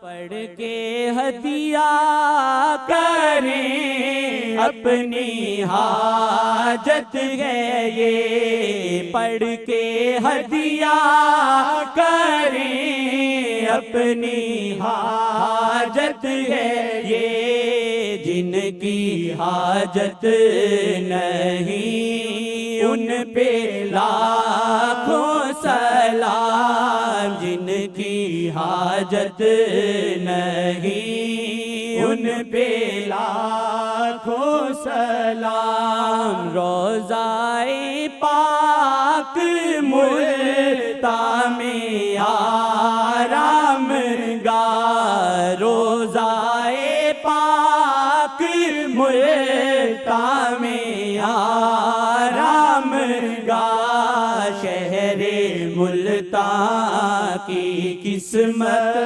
پڑھ کے ہدیہ کریں اپنی حاجت ہے یہ، پڑھ کے ہدیہ کریں اپنی حاجت ہے یہ، جن کی حاجت نہیں ان پہ لاکھوں سلام، جن کی حاجت نہیں ان پہ لاکھوں سلام۔ روضہ پاک ملتاں میں آرام گاہ، روضہ پاک ملتاں میں آرام گاہ، شہر ملتاں کی قسمت